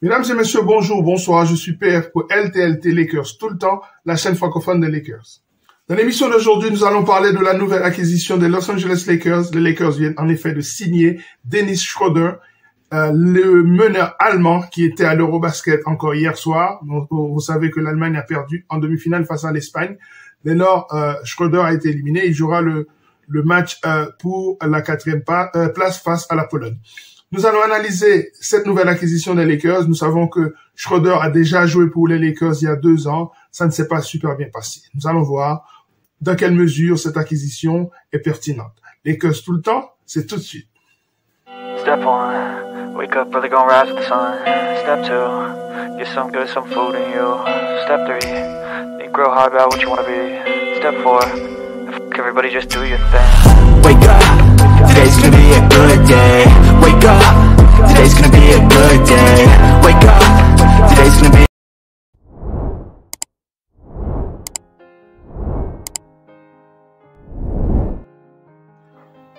Mesdames et messieurs, bonjour, bonsoir, je suis PF pour LTLT Lakers tout le temps, la chaîne francophone des Lakers. Dans l'émission d'aujourd'hui, nous allons parler de la nouvelle acquisition des Los Angeles Lakers. Les Lakers viennent en effet de signer Dennis Schroeder, le meneur allemand qui était à l'Eurobasket encore hier soir. Donc, vous savez que l'Allemagne a perdu en demi-finale face à l'Espagne. Dès lors, Schroeder a été éliminé. Il jouera le match pour la 4e place face à la Pologne. Nous allons analyser cette nouvelle acquisition des Lakers. Nous savons que Schroeder a déjà joué pour les Lakers il y a 2 ans. Ça ne s'est pas super bien passé. Nous allons voir dans quelle mesure cette acquisition est pertinente. Lakers tout le temps, c'est tout de suite. Step 1, wake up early, gonna rise with the sun. Step 2, get some good, some food in you. Step 3, think real hard about what you wanna be. Step 4, everybody just do your thing. Wake up, today's gonna be a good day. Wake up, today's gonna be a good day. Wake up, today's gonna be.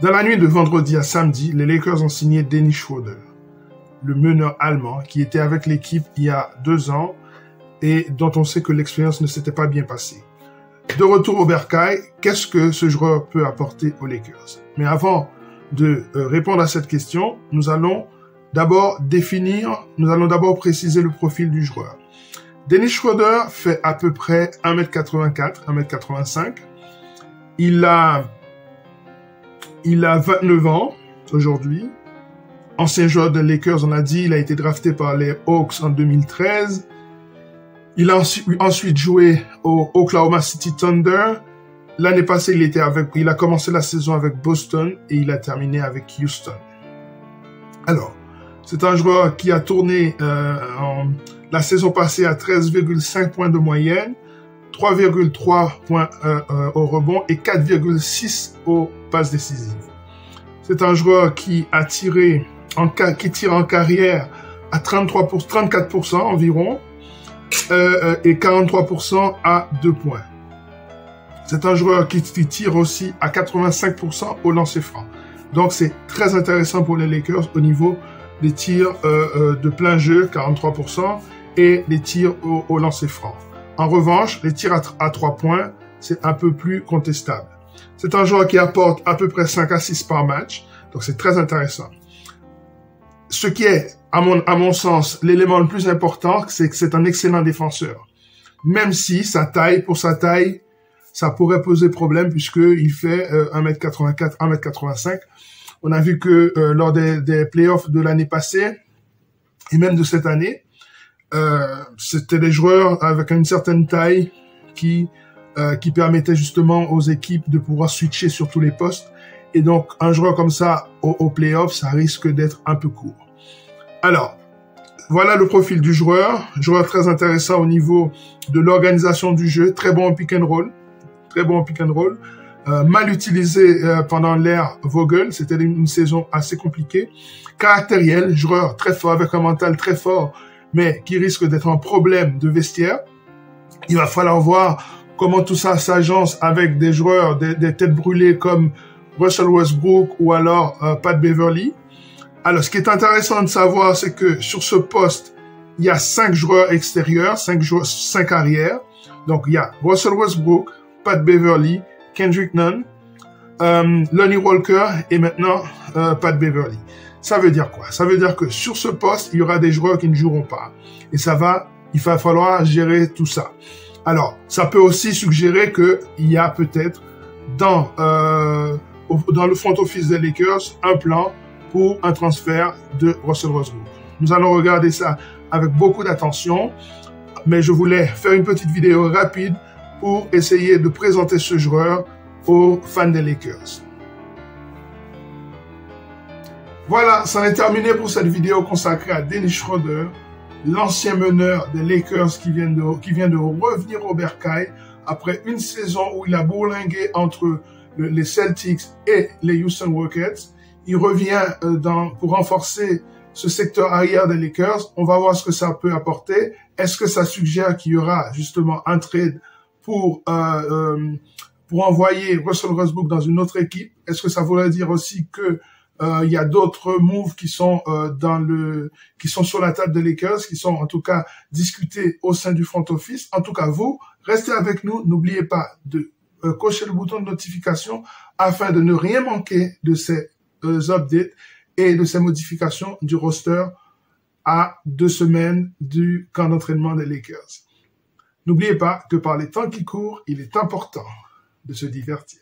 Dans la nuit de vendredi à samedi, les Lakers ont signé Dennis Schroeder, le meneur allemand qui était avec l'équipe il y a 2 ans et dont on sait que l'expérience ne s'était pas bien passée. De retour au Bercail, qu'est-ce que ce joueur peut apporter aux Lakers? Mais avant de répondre à cette question, nous allons d'abord préciser le profil du joueur. Dennis Schroeder fait à peu près 1m84, 1m85. Il a 29 ans aujourd'hui. Ancien joueur des Lakers, on a dit, il a été drafté par les Hawks en 2013. Il a ensuite joué au Oklahoma City Thunder. L'année passée, il a commencé la saison avec Boston et il a terminé avec Houston. Alors, c'est un joueur qui a tourné la saison passée à 13,5 points de moyenne, 3,3 points au rebond et 4,6 aux passes décisives. C'est un joueur qui tire en carrière à 34% environ et 43% à 2 points. C'est un joueur qui tire aussi à 85% au lancer franc. Donc c'est très intéressant pour les Lakers au niveau des tirs de plein jeu, 43%, et les tirs au lancer franc. En revanche, les tirs à 3 points, c'est un peu plus contestable. C'est un joueur qui apporte à peu près 5 à 6 par match, donc c'est très intéressant. Ce qui est, à mon sens, l'élément le plus important, c'est que c'est un excellent défenseur. Même si pour sa taille, ça pourrait poser problème puisqu'il fait 1m84, 1m85. On a vu que lors des playoffs de l'année passée, et même de cette année, c'était des joueurs avec une certaine taille qui permettaient justement aux équipes de pouvoir switcher sur tous les postes. Et donc, un joueur comme ça, au playoff, ça risque d'être un peu court. Alors, voilà le profil du joueur. Joueur très intéressant au niveau de l'organisation du jeu. Très bon en pick and roll. Mal utilisé pendant l'ère Vogel. C'était une saison assez compliquée. Caractériel, joueur très fort, avec un mental très fort, mais qui risque d'être un problème de vestiaire. Il va falloir voir comment tout ça s'agence avec des joueurs, des têtes brûlées comme Russell Westbrook ou alors Pat Beverly. Alors, ce qui est intéressant de savoir, c'est que sur ce poste, il y a 5 joueurs extérieurs, 5 arrières. Donc, il y a Russell Westbrook, Pat Beverly, Kendrick Nunn, Lonnie Walker et maintenant Pat Beverly. Ça veut dire quoi? Ça veut dire que sur ce poste, il y aura des joueurs qui ne joueront pas. Et il va falloir gérer tout ça. Alors, ça peut aussi suggérer qu'il y a peut-être dans le front office des Lakers un plan pour un transfert de Russell Westbrook. Nous allons regarder ça avec beaucoup d'attention, mais je voulais faire une petite vidéo rapide pour essayer de présenter ce joueur aux fans des Lakers. Voilà, ça en est terminé pour cette vidéo consacrée à Dennis Schroeder, l'ancien meneur des Lakers qui vient de revenir au Bercail après une saison où il a bourlingué entre les Celtics et les Houston Rockets. Il revient pour renforcer ce secteur arrière des Lakers. On va voir ce que ça peut apporter. Est-ce que ça suggère qu'il y aura justement un trade pour envoyer Russell Westbrook dans une autre équipe? Est-ce que ça voudrait dire aussi que Il y a d'autres moves qui sont qui sont sur la table des Lakers, qui sont en tout cas discutés au sein du front office. En tout cas, vous restez avec nous. N'oubliez pas de cocher le bouton de notification afin de ne rien manquer de ces updates et de ces modifications du roster à 2 semaines du camp d'entraînement des Lakers. N'oubliez pas que par les temps qui courent, il est important de se divertir.